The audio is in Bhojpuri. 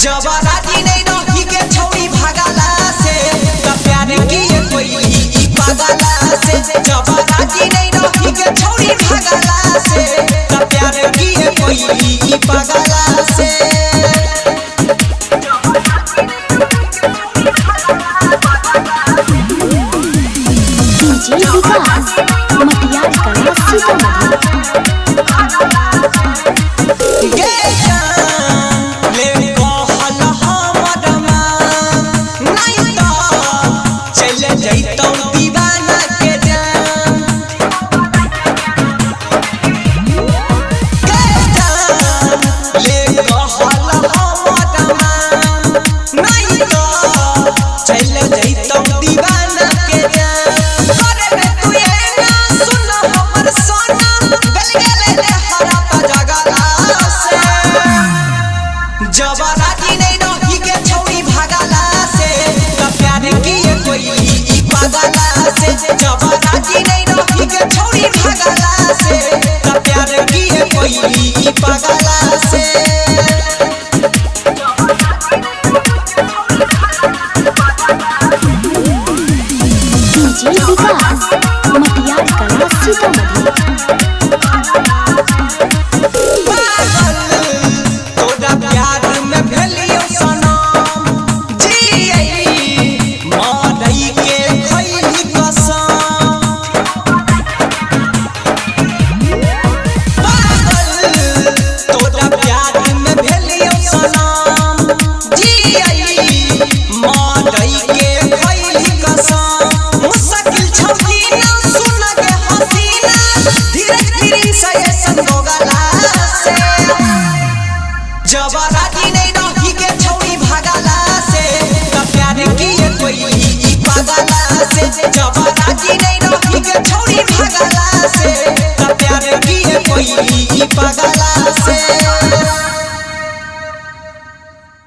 जबराती नहीं रही के छौरी भागला से त प्यार किए कोई ई पागला से जबराती नहीं रही के छौरी भागला से त प्यार किए कोई ई पागला से डीजे विकास मटियार कला सीतामढ़ी जबराती नहीं रही के छौरी भागला से त प्यार किए कोई ई पागला से जबराती नहीं रही के छौरी भागला से त प्यार किए कोई ई पागला से डीजे विकास मटियार कला सीतामढ़ी जबराती नहीं रही के छौरी भागला से त प्यार किए कोई ई पागला से जबराती नहीं रही के छौरी भागला से त प्यार किए कोई ई पागला से।